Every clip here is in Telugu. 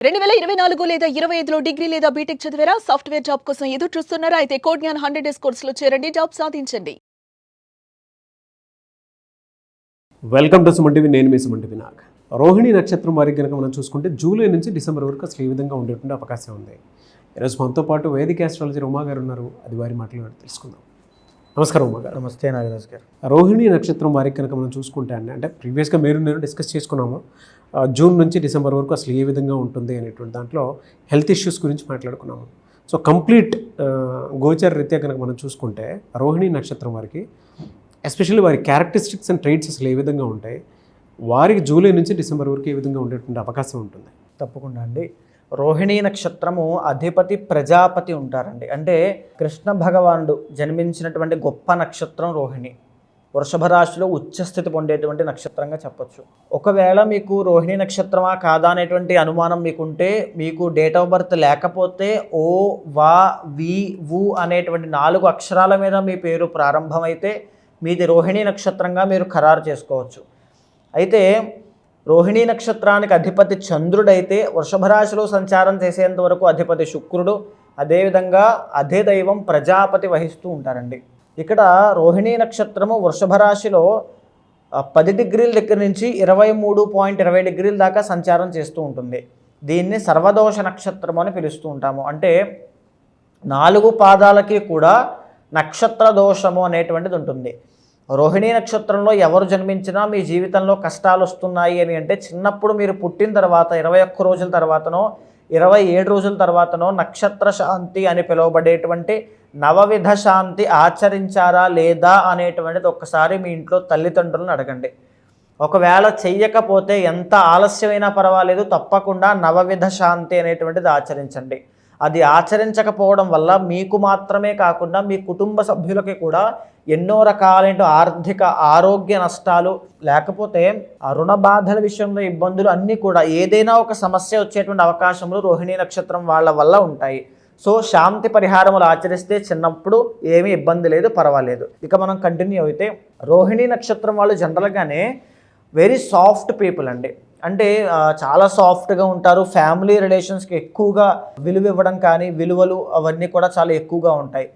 2024 లేదా 25లో డిగ్రీ లేదా బీటెక్ చదివారా? సాఫ్ట్‌వేర్ జాబ్ కోసం ఎదురు చూస్తున్నారా? అయితే కోడ్ జ్ఞాన్ 100 డేస్ కోర్సులో చేరండి, జాబ్ సాధించండి. Welcome to Suman TV. నేను మీ సుమన్ టీవీ నాగ్. రోహిణి నక్షత్రం వారికి కనుక మనం చూసుకుంటే జూలై నుంచి డిసెంబర్ వరకు అసలు ఈ విధంగా ఉండేటువంటి అవకాశం ఉంది. ఈరోజు మనతో పాటు వేదిక ఆస్ట్రాలజర్ ఉమా గారు ఉన్నారు. అది వారి మాటలు తెలుసుకుందాం. నమస్కారం ఉమా గారు. నమస్తే నాగరాజ్ గారు. రోహిణి నక్షత్రం వారికి కనుక మనం చూసుకుంటే అంటే ప్రీవియస్గా నేను డిస్కస్ చేసుకున్నాము. జూన్ నుంచి డిసెంబర్ వరకు అసలు ఏ విధంగా ఉంటుంది అనేటువంటి దాంట్లో హెల్త్ ఇష్యూస్ గురించి మాట్లాడుకున్నాము. సో కంప్లీట్ గోచర రీత్యా కనుక మనం చూసుకుంటే రోహిణి నక్షత్రం వారికి ఎస్పెషల్లీ వారి క్యారెక్టరిస్టిక్స్ అండ్ ట్రైట్స్ అసలు ఏ విధంగా ఉంటాయి, వారికి జూలై నుంచి డిసెంబర్ వరకు ఏ విధంగా ఉండేటువంటి అవకాశం ఉంటుంది? తప్పకుండా అండి. రోహిణీ నక్షత్రము అధిపతి ప్రజాపతి ఉంటారండి. అంటే కృష్ణ భగవానుడు జన్మించినటువంటి గొప్ప నక్షత్రం రోహిణి. వృషభ రాశిలో ఉచ్చస్థితి పొందేటువంటి నక్షత్రంగా చెప్పొచ్చు. ఒకవేళ మీకు రోహిణీ నక్షత్రమా కాదా అనేటువంటి అనుమానం మీకుంటే, మీకు డేట్ ఆఫ్ బర్త్ లేకపోతే ఓ వా వి వు అనేటువంటి 4 అక్షరాల మీద మీ పేరు ప్రారంభమైతే మీది రోహిణీ నక్షత్రంగా మీరు ఖరారు చేసుకోవచ్చు. అయితే రోహిణీ నక్షత్రానికి అధిపతి చంద్రుడైతే వృషభ రాశిలో సంచారం చేసేంత వరకు అధిపతి శుక్రుడు, అదేవిధంగా అదే దైవం ప్రజాపతి వహిస్తూ ఉంటారండి. ఇక్కడ రోహిణీ నక్షత్రము వృషభ రాశిలో 10 డిగ్రీల దగ్గర నుంచి 23.20 డిగ్రీల దాకా సంచారం చేస్తూ ఉంటుంది. దీన్ని సర్వదోష నక్షత్రం అని పిలుస్తూ ఉంటాము. అంటే 4 పాదాలకి కూడా నక్షత్ర దోషము అనేటువంటిది ఉంటుంది. రోహిణీ నక్షత్రంలో ఎవరు జన్మించినా మీ జీవితంలో కష్టాలు వస్తున్నాయి అని అంటే, చిన్నప్పుడు మీరు పుట్టిన తర్వాత 21 రోజుల తర్వాతనో 27 రోజుల తర్వాతనో నక్షత్ర శాంతి అని పిలువబడేటువంటి నవవిధ శాంతి ఆచరించారా లేదా అనేటువంటిది ఒక్కసారి మీ ఇంట్లో తల్లిదండ్రులను అడగండి. ఒకవేళ చెయ్యకపోతే ఎంత ఆలస్యమైనా పర్వాలేదు, తప్పకుండా నవవిధ శాంతి అనేటువంటిది ఆచరించండి. అది ఆచరించకపోవడం వల్ల మీకు మాత్రమే కాకుండా మీ కుటుంబ సభ్యులకి కూడా ఎన్నో రకాలైన ఆర్థిక ఆరోగ్య నష్టాలు, లేకపోతే రుణ బాధల విషయంలో ఇబ్బందులు అన్నీ కూడా ఏదైనా ఒక సమస్య వచ్చేటువంటి అవకాశములు రోహిణీ నక్షత్రం వాళ్ళ వల్ల ఉంటాయి. సో శాంతి పరిహారములు ఆచరిస్తే చిన్నప్పుడు ఏమీ ఇబ్బంది లేదు, పర్వాలేదు. ఇక మనం కంటిన్యూ అయితే, రోహిణీ నక్షత్రం వాళ్ళు జనరల్గానే వెరీ సాఫ్ట్ పీపుల్ అండి. అంటే చాలా సాఫ్ట్గా ఉంటారు. ఫ్యామిలీ రిలేషన్స్కి ఎక్కువగా విలువ ఇవ్వడం కానీ, విలువలు అవన్నీ కూడా చాలా ఎక్కువగా ఉంటాయి.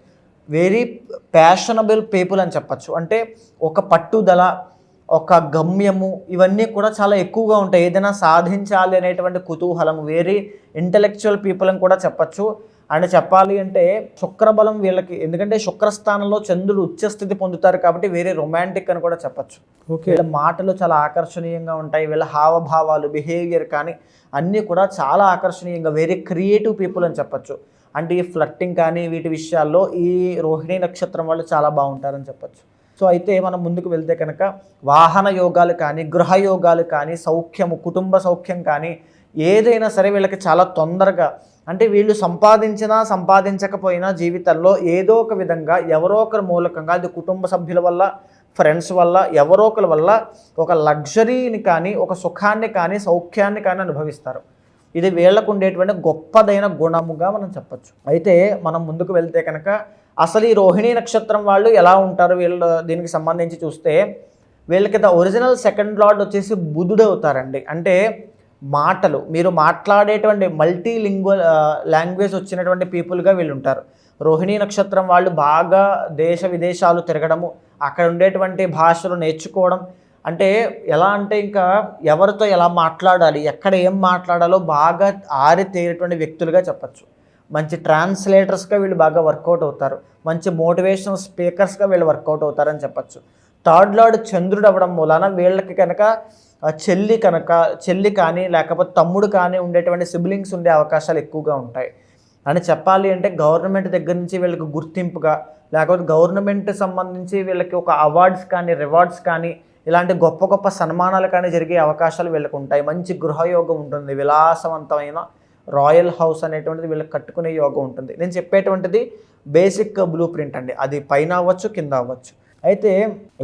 వెరీ ప్యాషనబుల్ పీపుల్ అని చెప్పచ్చు. అంటే ఒక పట్టుదల, ఒక గమ్యము, ఇవన్నీ కూడా చాలా ఎక్కువగా ఉంటాయి. ఏదైనా సాధించాలి అనేటువంటి కుతూహలం, వెరీ ఇంటలెక్చువల్ పీపుల్ అని కూడా చెప్పచ్చు. అండ్ చెప్పాలి అంటే శుక్రబలం వీళ్ళకి, ఎందుకంటే శుక్రస్థానంలో చంద్రుడు ఉచ్చస్థితి పొందుతారు కాబట్టి వెరీ రొమాంటిక్ అని కూడా చెప్పచ్చు. వీళ్ళ మాటలు చాలా ఆకర్షణీయంగా ఉంటాయి. వీళ్ళ హావభావాలు, బిహేవియర్ కానీ అన్నీ కూడా చాలా ఆకర్షణీయంగా, వెరీ క్రియేటివ్ పీపుల్ అని చెప్పచ్చు. అంటే ఈ ఫ్లర్టింగ్ కానీ వీటి విషయాల్లో ఈ రోహిణీ నక్షత్రం వాళ్ళు చాలా బాగుంటారని చెప్పచ్చు. సో అయితే మనం ముందుకు వెళ్తే కనుక వాహన యోగాలు కానీ, గృహ యోగాలు కానీ, సౌఖ్యము, కుటుంబ సౌఖ్యం కానీ ఏదైనా సరే వీళ్ళకి చాలా తొందరగా, అంటే వీళ్ళు సంపాదించినా సంపాదించకపోయినా జీవితంలో ఏదో ఒక విధంగా ఎవరో ఒకరి మూలకంగా, అది కుటుంబ సభ్యుల వల్ల, ఫ్రెండ్స్ వల్ల, ఎవరో ఒకరి వల్ల ఒక లగ్జరీని కానీ, ఒక సుఖాన్ని కానీ, సౌఖ్యాన్ని కానీ అనుభవిస్తారు. ఇది వీళ్ళకు ఉండేటువంటి గొప్పదైన గుణముగా మనం చెప్పచ్చు. అయితే మనం ముందుకు వెళ్తే కనుక అసలు ఈ రోహిణీ నక్షత్రం వాళ్ళు ఎలా ఉంటారు వీళ్ళు దీనికి సంబంధించి చూస్తే, వీళ్ళకి ఒరిజినల్ సెకండ్ లార్డ్ వచ్చేసి బుధుడు అవుతారండి. అంటే మాటలు, మీరు మాట్లాడేటువంటి మల్టీలింగ్వల్ లాంగ్వేజ్ వచ్చినటువంటి పీపుల్గా వీళ్ళు ఉంటారు. రోహిణీ నక్షత్రం వాళ్ళు బాగా దేశ విదేశాలు తిరగడము, అక్కడ ఉండేటువంటి భాషలు నేర్చుకోవడం, అంటే ఎలా అంటే ఇంకా ఎవరితో ఎలా మాట్లాడాలి, ఎక్కడ ఏం మాట్లాడాలో బాగా ఆరితేరేటువంటి వ్యక్తులుగా చెప్పచ్చు. మంచి ట్రాన్స్లేటర్స్గా వీళ్ళు బాగా వర్కౌట్ అవుతారు. మంచి మోటివేషనల్ స్పీకర్స్గా వీళ్ళు వర్కౌట్ అవుతారని చెప్పచ్చు. థర్డ్ లార్డ్ చంద్రుడు అవ్వడం మూలాన వీళ్ళకి కనుక చెల్లి కానీ లేకపోతే తమ్ముడు కానీ ఉండేటువంటి సిబ్లింగ్స్ ఉండే అవకాశాలు ఎక్కువగా ఉంటాయి. అని చెప్పాలి అంటే గవర్నమెంట్ దగ్గర నుంచి వీళ్ళకి గుర్తింపుగా, లేకపోతే గవర్నమెంట్ సంబంధించి వీళ్ళకి ఒక అవార్డ్స్ కానీ, రివార్డ్స్ కానీ, ఇలాంటి గొప్ప గొప్ప సన్మానాలు కానీ జరిగే అవకాశాలు వీళ్ళకు ఉంటాయి. మంచి గృహయోగం ఉంటుంది, విలాసవంతమైన రాయల్ హౌస్ అనేటువంటిది వీళ్ళకి కట్టుకునే యోగం ఉంటుంది. నేను చెప్పేటువంటిది బేసిక్ బ్లూ ప్రింట్ అండి, అది పైన అవ్వచ్చు, కింద అవ్వచ్చు. అయితే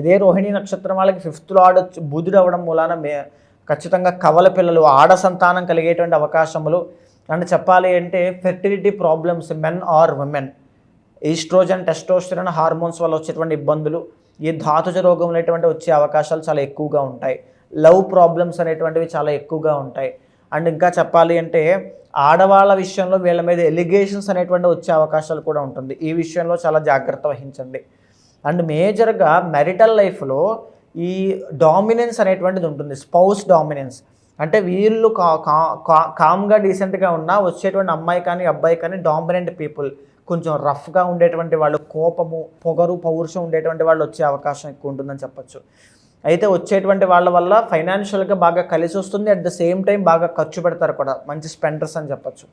ఇదే రోహిణీ నక్షత్రం వాళ్ళకి 5th లార్డ్ బుధుడు అవ్వడం మూలాన ఖచ్చితంగా కవల పిల్లలు, ఆడ సంతానం కలిగేటువంటి అవకాశములు. అండ్ చెప్పాలి అంటే fertility problems, men or women, estrogen, testosterone hormones వల్ల వచ్చేటువంటి ఇబ్బందులు, ఈ ధాతుజ రోగం అనేటువంటి వచ్చే అవకాశాలు చాలా ఎక్కువగా ఉంటాయి. లవ్ ప్రాబ్లమ్స్ అనేటువంటివి చాలా ఎక్కువగా ఉంటాయి. అండ్ ఇంకా చెప్పాలి అంటే ఆడవాళ్ళ విషయంలో వీళ్ళ మీద ఎలిగేషన్స్ అనేటువంటి వచ్చే అవకాశాలు కూడా ఉంటుంది. ఈ విషయంలో చాలా జాగ్రత్త వహించండి. అండ్ మేజర్గా మెరిటల్ లైఫ్లో ఈ డామినెన్స్ అనేటువంటిది ఉంటుంది, స్పౌస్ డామినెన్స్. అంటే వీళ్ళు కామ్గా డీసెంట్గా ఉన్నా వచ్చేటువంటి అమ్మాయి కానీ అబ్బాయి కానీ డామినెంట్ పీపుల్, కొంచెం రఫ్గా ఉండేటువంటి వాళ్ళు, కోపము పొగరు పౌరుషం ఉండేటువంటి వాళ్ళు వచ్చే అవకాశం ఎక్కువ ఉంటుందని చెప్పచ్చు. అయితే వచ్చేటువంటి వాళ్ళ వల్ల ఫైనాన్షియల్గా బాగా కలిసి వస్తుంది, అట్ ద సేమ్ టైం బాగా ఖర్చు పెడతారు కూడా, మంచి స్పెండర్స్ అని చెప్పచ్చు.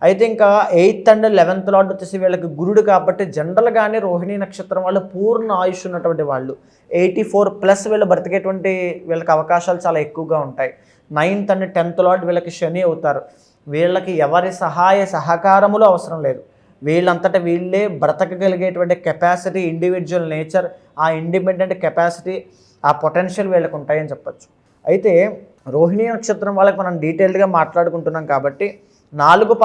అయితే ఇంకా 8th and 11th లార్డ్ వచ్చేసి వీళ్ళకి గురుడు కాబట్టి జనరల్గానే రోహిణీ నక్షత్రం వాళ్ళు పూర్ణ ఆయుష్ ఉన్నటువంటి వాళ్ళు, 84+ వీళ్ళు బ్రతికేటువంటి వీళ్ళకి అవకాశాలు చాలా ఎక్కువగా ఉంటాయి. 9th and 10th లార్డ్ వీళ్ళకి శని అవుతారు. వీళ్ళకి ఎవరి సహాయ సహకారములు అవసరం లేదు, వీళ్ళంతటా వీళ్ళే బ్రతకగలిగేటువంటి కెపాసిటీ, ఇండివిజువల్ నేచర్, ఆ ఇండిపెండెంట్ కెపాసిటీ, ఆ పొటెన్షియల్ వీళ్ళకి ఉంటాయని చెప్పచ్చు. అయితే రోహిణీ నక్షత్రం వాళ్ళకి మనం డీటెయిల్డ్గా మాట్లాడుకుంటున్నాం కాబట్టి 4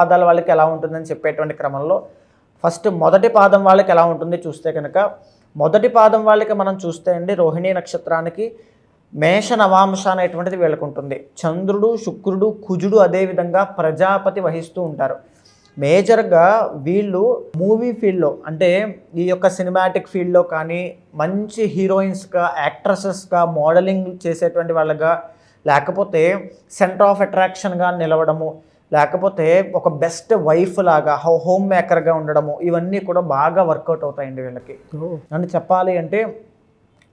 పాదాల వాళ్ళకి ఎలా ఉంటుందని చెప్పేటువంటి క్రమంలో ఫస్ట్ మొదటి పాదం వాళ్ళకి ఎలా ఉంటుంది చూస్తే కనుక, మొదటి పాదం వాళ్ళకి మనం చూస్తే అండి రోహిణీ నక్షత్రానికి మేష నవాంశ అనేటువంటిది వీళ్ళకు ఉంటుంది. చంద్రుడు, శుక్రుడు, కుజుడు అదేవిధంగా ప్రజాపతి వహిస్తూ ఉంటారు. మేజర్గా వీళ్ళు మూవీ ఫీల్డ్లో అంటే ఈ యొక్క సినిమాటిక్ ఫీల్డ్లో కానీ మంచి హీరోయిన్స్గా, యాక్ట్రసెస్గా, మోడలింగ్ చేసేటువంటి వాళ్ళగా, లేకపోతే సెంటర్ ఆఫ్ అట్రాక్షన్గా నిలవడము, లేకపోతే ఒక బెస్ట్ వైఫ్ లాగా హోమ్ మేకర్గా ఉండడము, ఇవన్నీ కూడా బాగా వర్కౌట్ అవుతాయండి వీళ్ళకి. అని చెప్పాలి అంటే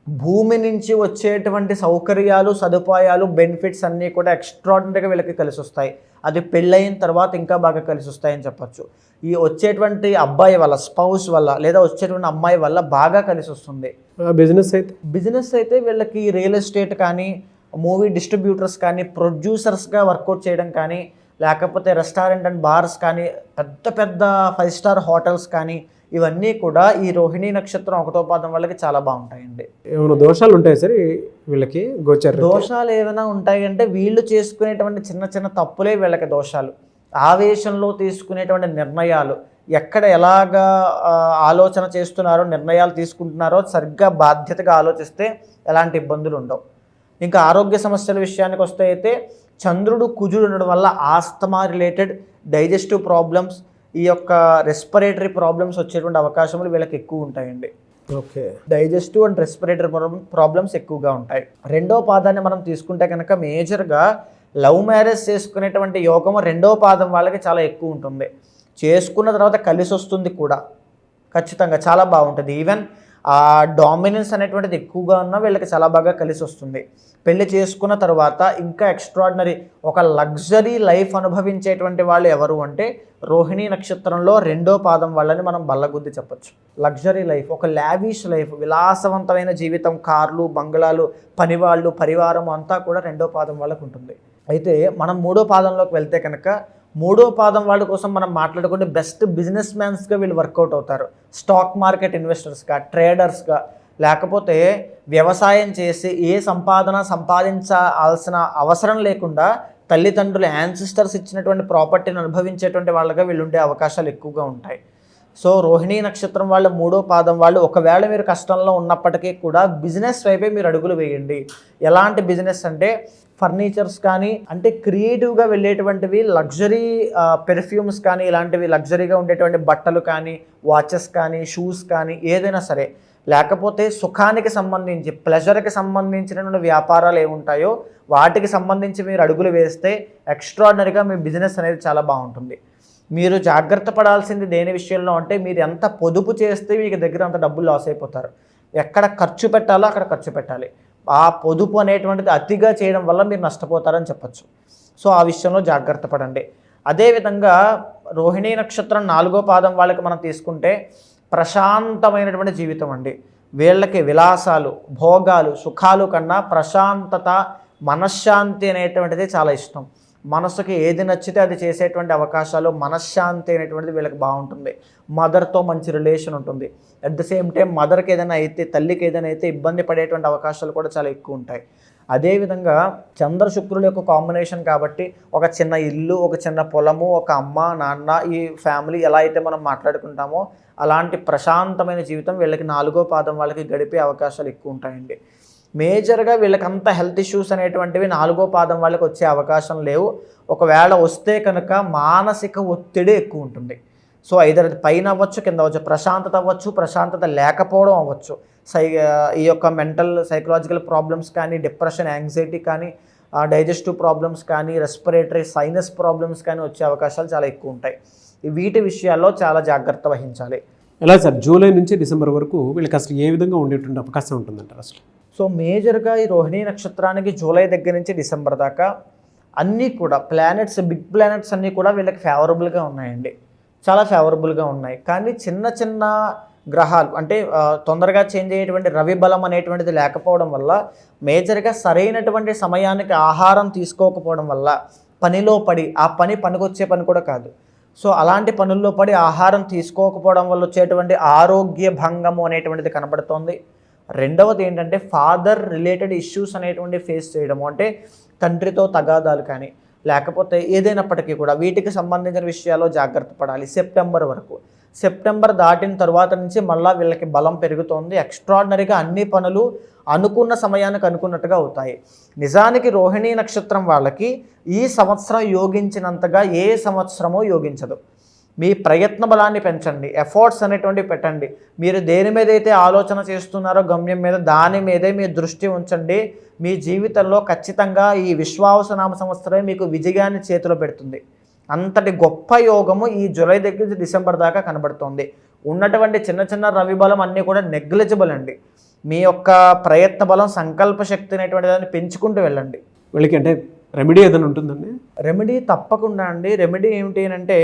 భూమి నుంచి వచ్చేటువంటి సౌకర్యాలు, సదుపాయాలు, బెనిఫిట్స్ అన్నీ కూడా ఎక్స్ట్రాడినరీగా వీళ్ళకి కలిసి వస్తాయి. అది పెళ్ళయిన తర్వాత ఇంకా బాగా కలిసి వస్తాయని చెప్పచ్చు. ఈ వచ్చేటువంటి అబ్బాయి వల్ల, స్పౌస్ వల్ల, లేదా వచ్చేటువంటి అమ్మాయి వల్ల బాగా కలిసి వస్తుంది. బిజినెస్ అయితే వీళ్ళకి రియల్ ఎస్టేట్ కానీ, మూవీ డిస్ట్రిబ్యూటర్స్ కానీ, ప్రొడ్యూసర్స్గా వర్కౌట్ చేయడం కానీ, లేకపోతే రెస్టారెంట్ అండ్ బార్స్ కానీ, పెద్ద పెద్ద 5 star హోటల్స్ కానీ, ఇవన్నీ కూడా ఈ రోహిణీ నక్షత్రం 1వ పాదం వాళ్ళకి చాలా బాగుంటాయండి. ఏమైనా దోషాలు ఉంటాయి సార్ వీళ్ళకి? దోషాలు ఏమైనా ఉంటాయంటే వీళ్ళు చేసుకునేటువంటి చిన్న చిన్న తప్పులే వీళ్ళకి దోషాలు. ఆవేశంలో తీసుకునేటువంటి నిర్ణయాలు, ఎక్కడ ఎలాగా ఆలోచన చేస్తున్నారో, నిర్ణయాలు తీసుకుంటున్నారో సరిగ్గా బాధ్యతగా ఆలోచిస్తే ఎలాంటి ఇబ్బందులు ఉండవు. ఇంకా ఆరోగ్య సమస్యల విషయానికి వస్తే అయితే చంద్రుడు, కుజుడు ఉండడం వల్ల ఆస్తమా రిలేటెడ్, డైజెస్టివ్ ప్రాబ్లమ్స్, ఈ యొక్క రెస్పిరేటరీ ప్రాబ్లమ్స్ వచ్చేటువంటి అవకాశములు వీళ్ళకి ఎక్కువ ఉంటాయండి. Okay, digestive and respiratory problems ఎక్కువగా ఉంటాయి. 2వ పాదాన్ని మనం తీసుకుంటే కనుక మేజర్గా లవ్ మ్యారేజ్ చేసుకునేటువంటి యోగము 2వ పాదం వాళ్ళకి చాలా ఎక్కువ ఉంటుంది. చేసుకున్న తర్వాత కలిసి వస్తుంది కూడా, ఖచ్చితంగా చాలా బాగుంటుంది. ఈవెన్ ఆ డామినెన్స్ అనేటువంటిది ఎక్కువగా ఉన్నా వీళ్ళకి చాలా బాగా కలిసి వస్తుంది. పెళ్లి చేసుకున్న తర్వాత ఇంకా ఎక్స్ట్రాడినరీ ఒక లగ్జరీ లైఫ్ అనుభవించేటువంటి వాళ్ళు ఎవరు అంటే రోహిణీ నక్షత్రంలో 2వ పాదం వాళ్ళని మనం బల్లగుద్ది చెప్పచ్చు. లగ్జరీ లైఫ్, ఒక లావిష్ లైఫ్, విలాసవంతమైన జీవితం, కార్లు, బంగ్లాలు, పనివాళ్ళు, పరివారం అంతా కూడా 2వ పాదం వాళ్ళకు ఉంటుంది. అయితే మనం 3వ పాదంలోకి వెళ్తే కనుక 3వ పాదం వాళ్ళ కోసం మనం మాట్లాడుకుంటే బెస్ట్ బిజినెస్ మ్యాన్స్గా వీళ్ళు వర్కౌట్ అవుతారు. స్టాక్ మార్కెట్ ఇన్వెస్టర్స్గా, ట్రేడర్స్గా, లేకపోతే వ్యవసాయం చేసి ఏ సంపాదించాల్సిన అవసరం లేకుండా తల్లిదండ్రులు, యాన్సిస్టర్స్ ఇచ్చినటువంటి ప్రాపర్టీని అనుభవించేటువంటి వాళ్ళగా వీళ్ళు ఉండే అవకాశాలు ఎక్కువగా ఉంటాయి. సో రోహిణీ నక్షత్రం వాళ్ళు 3వ పాదం వాళ్ళు ఒకవేళ మీరు కష్టంలో ఉన్నప్పటికీ కూడా బిజినెస్ వైపే మీరు అడుగులు వేయండి. ఎలాంటి బిజినెస్ అంటే ఫర్నిచర్స్ కానీ, అంటే క్రియేటివ్గా వెళ్ళేటువంటివి, లగ్జరీ పెర్ఫ్యూమ్స్ కానీ, ఇలాంటివి లగ్జరీగా ఉండేటువంటి బట్టలు కానీ, వాచెస్ కానీ, షూస్ కానీ, ఏదైనా సరే, లేకపోతే సుఖానికి సంబంధించి, ప్లెజర్కి సంబంధించినటువంటి వ్యాపారాలు ఏముంటాయో వాటికి సంబంధించి మీరు అడుగులు వేస్తే ఎక్స్ట్రాడినరీగా మీ బిజినెస్ అనేది చాలా బాగుంటుంది. మీరు జాగ్రత్త పడాల్సింది దేని విషయంలో అంటే మీరు ఎంత పొదుపు చేస్తే మీకు దగ్గర అంత డబ్బులు లాస్ అయిపోతారు. ఎక్కడ ఖర్చు పెట్టాలో అక్కడ ఖర్చు పెట్టాలి. ఆ పొదుపు అనేటువంటిది అతిగా చేయడం వల్ల మీరు నష్టపోతారని చెప్పచ్చు. సో ఆ విషయంలో జాగ్రత్త పడండి. అదేవిధంగా రోహిణీ నక్షత్రం 4వ పాదం వాళ్ళకి మనం తీసుకుంటే ప్రశాంతమైనటువంటి జీవితం అండి. వీళ్ళకి విలాసాలు, భోగాలు, సుఖాలు కన్నా ప్రశాంతత, మనశ్శాంతి అనేటువంటిది చాలా ఇష్టం. మనసుకి ఏది నచ్చితే అది చేసేటువంటి అవకాశాలు, మనశ్శాంతి అనేటువంటిది వీళ్ళకి బాగుంటుంది. మదర్తో మంచి రిలేషన్ ఉంటుంది. అట్ ద సేమ్ టైం మదర్కి ఏదైనా అయితే, తల్లికి ఏదైనా అయితే ఇబ్బంది పడేటువంటి అవకాశాలు కూడా చాలా ఎక్కువ ఉంటాయి. అదేవిధంగా చంద్ర శుక్రుల యొక్క కాంబినేషన్ కాబట్టి ఒక చిన్న ఇల్లు, ఒక చిన్న పొలము, ఒక అమ్మ, నాన్న, ఈ ఫ్యామిలీ ఎలా అయితే మనం మాట్లాడుకుంటామో అలాంటి ప్రశాంతమైన జీవితం వీళ్ళకి 4వ పాదం వాళ్ళకి గడిపే అవకాశాలు ఎక్కువ ఉంటాయండి. మేజర్గా వీళ్ళకంత హెల్త్ ఇష్యూస్ అనేటువంటివి 4వ పాదం వాళ్ళకి వచ్చే అవకాశం లేవు. ఒకవేళ వస్తే కనుక మానసిక ఒత్తిడి ఎక్కువ ఉంటుంది. సో ఐదర్ అది పైన అవ్వచ్చు, కింద అవ్వచ్చు, ప్రశాంతత అవ్వచ్చు, ప్రశాంతత లేకపోవడం అవ్వచ్చు. ఈ యొక్క మెంటల్ సైకలాజికల్ ప్రాబ్లమ్స్ కానీ, డిప్రెషన్, యాంగ్జైటీ కానీ, డైజెస్టివ్ ప్రాబ్లమ్స్ కానీ, రెస్పిరేటరీ సైనస్ ప్రాబ్లమ్స్ కానీ వచ్చే అవకాశాలు చాలా ఎక్కువ ఉంటాయి. వీటి విషయాల్లో చాలా జాగ్రత్త వహించాలి. ఎలా సార్, జూలై నుంచి డిసెంబర్ వరకు వీళ్ళకి అసలు ఏ విధంగా ఉండేటువంటి అవకాశం ఉంటుందంటారు అసలు? సో మేజర్గా ఈ రోహిణీ నక్షత్రానికి జూలై దగ్గర నుంచి డిసెంబర్ దాకా అన్నీ కూడా ప్లానెట్స్, బిగ్ ప్లానెట్స్ అన్నీ కూడా వీళ్ళకి ఫేవరబుల్గా ఉన్నాయండి, చాలా ఫేవరబుల్గా ఉన్నాయి. కానీ చిన్న చిన్న గ్రహాలు అంటే తొందరగా చేంజ్ అయ్యేటువంటి రవి బలం అనేటువంటిది లేకపోవడం వల్ల, మేజర్గా సరైనటువంటి సమయానికి ఆహారం తీసుకోకపోవడం వల్ల పనిలో పడి, ఆ పని పనికొచ్చే పని కూడా కాదు, సో అలాంటి పనుల్లో పడి ఆహారం తీసుకోకపోవడం వల్ల వచ్చేటువంటి ఆరోగ్య భంగము అనేటువంటిది కనబడుతోంది. రెండవది ఏంటంటే ఫాదర్ రిలేటెడ్ ఇష్యూస్ అనేటువంటి ఫేస్ చేయడము, అంటే తండ్రితో తగాదాలు కానీ లేకపోతే ఏదైనప్పటికీ కూడా వీటికి సంబంధించిన విషయాల్లో జాగ్రత్త పడాలి. సెప్టెంబర్ వరకు, సెప్టెంబర్ దాటిన తర్వాత నుంచి మళ్ళీ వీళ్ళకి బలం పెరుగుతోంది. ఎక్స్ట్రాడినరీగా అన్ని పనులు అనుకున్న సమయానికి అనుకున్నట్టుగా అవుతాయి. నిజానికి రోహిణీ నక్షత్రం వాళ్ళకి ఈ సంవత్సరం యోగించినంతగా ఏ సంవత్సరమో యోగించదు. మీ ప్రయత్న బలాన్ని పెంచండి, ఎఫర్ట్స్ అనేటువంటివి పెట్టండి. మీరు దేని మీద అయితే ఆలోచన చేస్తున్నారో గమ్యం మీద, దాని మీదే మీ దృష్టి ఉంచండి. మీ జీవితంలో ఖచ్చితంగా ఈ విశ్వావసనామ సంవత్సరమే మీకు విజయాన్ని చేతిలో పెడుతుంది. అంతటి గొప్ప యోగము ఈ జూలై దగ్గర నుంచి డిసెంబర్ దాకా కనబడుతోంది. ఉన్నటువంటి చిన్న చిన్న రవి బలం అన్నీ కూడా నెగ్లిజిబుల్ అండి. మీ యొక్క ప్రయత్న బలం, సంకల్ప శక్తి అనేటువంటి దాన్ని పెంచుకుంటూ వెళ్ళండి. వీళ్ళకి అంటే రెమెడీ ఏదైనా ఉంటుందండి? రెమెడీ తప్పకుండా అండి. రెమెడీ ఏమిటి అంటే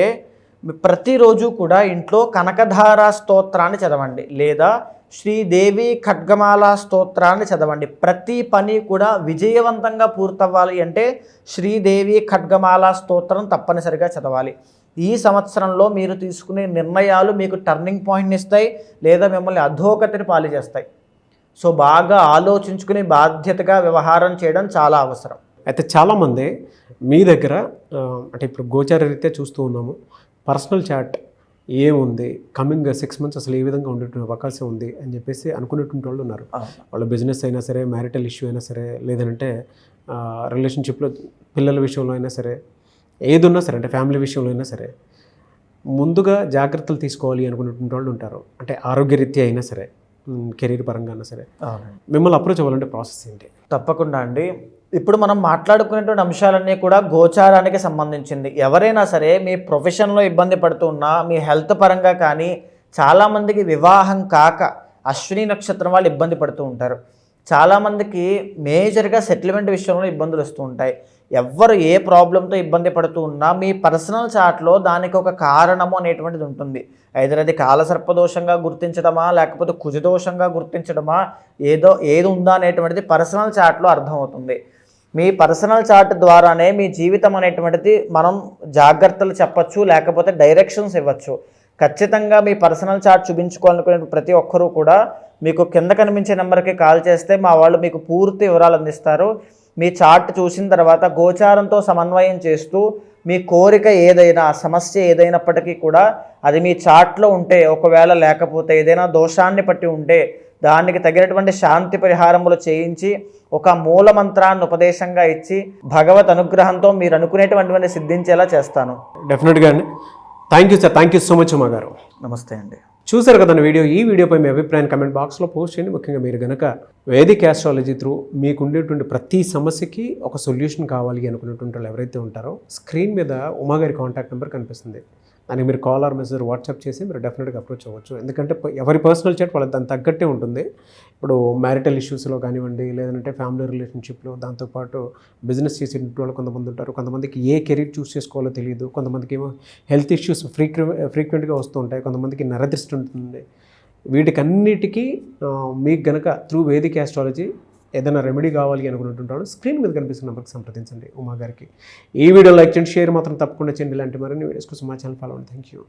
ప్రతిరోజు కూడా ఇంట్లో కనకధార స్తోత్రాన్ని చదవండి, లేదా శ్రీదేవి ఖడ్గమాల స్తోత్రాన్ని చదవండి. ప్రతి పని కూడా విజయవంతంగా పూర్తవ్వాలి అంటే శ్రీదేవి ఖడ్గమాల స్తోత్రం తప్పనిసరిగా చదవాలి. ఈ సంవత్సరంలో మీరు తీసుకునే నిర్ణయాలు మీకు టర్నింగ్ పాయింట్ని ఇస్తాయి, లేదా మిమ్మల్ని అధోగతిని పాలు చేస్తాయి. సో బాగా ఆలోచించుకుని బాధ్యతగా వ్యవహారం చేయడం చాలా అవసరం. అయితే చాలామంది మీ దగ్గర అంటే ఇప్పుడు గోచార రీత్యా చూస్తూ ఉన్నాము, పర్సనల్ చాట్ ఏముంది, కమింగ్ 6 months అసలు ఏ విధంగా ఉండేటువంటి అవకాశం ఉంది అని చెప్పేసి అనుకునేటువంటి వాళ్ళు ఉన్నారు. వాళ్ళ బిజినెస్ అయినా సరే, మ్యారిటల్ ఇష్యూ అయినా సరే, లేదంటే రిలేషన్షిప్లో పిల్లల విషయంలో అయినా సరే, ఏదున్నా సరే, అంటే ఫ్యామిలీ విషయంలో అయినా సరే ముందుగా జాగ్రత్తలు తీసుకోవాలి అనుకునేటువంటి వాళ్ళు ఉంటారు. అంటే ఆరోగ్యరీత్యా అయినా సరే, కెరీర్ పరంగా అయినా సరే. మిమ్మల్ని అప్రోచ్ అవ్వాలంటే ప్రాసెస్ ఏంటి? తప్పకుండా అండి. ఇప్పుడు మనం మాట్లాడుకునేటువంటి అంశాలన్నీ కూడా గోచారానికి సంబంధించింది. ఎవరైనా సరే మీ ప్రొఫెషన్లో ఇబ్బంది పడుతున్నా, మీ హెల్త్ పరంగా కానీ, చాలామందికి వివాహం కాక అశ్విని నక్షత్రం వాళ్ళు ఇబ్బంది పడుతూ ఉంటారు. చాలామందికి మేజర్గా సెటిల్మెంట్ విషయంలో ఇబ్బందులు వస్తూ ఉంటాయి. ఎవ్వరు ఏ ప్రాబ్లంతో ఇబ్బంది పడుతూ ఉన్నా మీ పర్సనల్ చాట్లో దానికి ఒక కారణము అనేటువంటిది ఉంటుంది. ఐదర్ అది కాలసర్పదోషంగా గుర్తించడమా, లేకపోతే కుజదోషంగా గుర్తించడమా, ఏది ఉందా అనేటువంటిది పర్సనల్ చాట్లో అర్థమవుతుంది. మీ పర్సనల్ చార్ట్ ద్వారానే మీ జీవితం అనేటువంటిది మనం జాగ్రత్తలు చెప్పచ్చు, లేకపోతే డైరెక్షన్స్ ఇవ్వచ్చు. ఖచ్చితంగా మీ పర్సనల్ చార్ట్ చూపించుకోవాలనుకునే ప్రతి ఒక్కరూ కూడా మీకు కింద కనిపించే నెంబర్కి కాల్ చేస్తే మా వాళ్ళు మీకు పూర్తి వివరాలు అందిస్తారు. మీ చార్ట్ చూసిన తర్వాత గోచారంతో సమన్వయం చేస్తూ మీ కోరిక ఏదైనా, సమస్య ఏదైనప్పటికీ కూడా అది మీ చార్ట్లో ఉంటే, ఒకవేళ లేకపోతే ఏదైనా దోషాన్ని పట్టి ఉంటే దానికి తగినటువంటి శాంతి పరిహారములు చేయించి ఒక మూల మంత్రాన్ని ఉపదేశంగా ఇచ్చి భగవత్ అనుగ్రహంతో మీరు అనుకునేటువంటివన్నీ సిద్ధించేలా చేస్తాను. డెఫినెట్గా అండి. Thank you sir, thank you so much Uma గారు. నమస్తే అండి. చూసారు కదా వీడియో. ఈ వీడియోపై మీ అభిప్రాయాన్ని కమెంట్ బాక్స్లో పోస్ట్ చేయండి. ముఖ్యంగా మీరు కనుక వేదిక్ ఆస్ట్రాలజీ త్రూ మీకు ఉండేటువంటి ప్రతి సమస్యకి ఒక సొల్యూషన్ కావాలి అనుకునేటువంటి వాళ్ళు ఎవరైతే ఉంటారో, స్క్రీన్ మీద ఉమా గారి కాంటాక్ట్ నెంబర్ కనిపిస్తుంది. దానికి మీరు కాల్ ఆర్ మెసేజ్ వాట్సాప్ చేసి మీరు డెఫినెట్గా అప్రోచ్ అవ్వచ్చు. ఎందుకంటే ఎవరి పర్సనల్ చాట్ వాళ్ళకి దానికి తగ్గట్టే ఉంటుంది. ఇప్పుడు మ్యారిటల్ ఇష్యూస్లో కానివ్వండి, లేదంటే ఫ్యామిలీ రిలేషన్షిప్లో, దాంతోపాటు బిజినెస్ చేసే వాళ్ళు కొంతమంది ఉంటారు. కొంతమందికి ఏ కెరీర్ చూస్ చేసుకోవాలో తెలియదు. కొంతమందికి ఏమో హెల్త్ ఇష్యూస్ ఫ్రీక్వెంట్గా వస్తూ ఉంటాయి. కొంతమందికి నరదృష్టి ఉంటుంది. వీటికన్నిటికీ మీకు గనక త్రూ వేదిక్ ఆస్ట్రాలజీ ఏదైనా రెమెడీ కావాలి అనుకున్నట్టుంటాడు, స్క్రీన్ మీద కనిపిస్తున్న నెంబర్కి సంప్రదించండి ఉమా గారికి. ఈ వీడియో లైక్ చేయండి, షేర్ మాత్రం తప్పకుండా చేయండి. ఇలాంటి మరిన్ని వీడియోస్ కోసం మా ఛానల్ ఫాలో అవ్వండి. Thank you.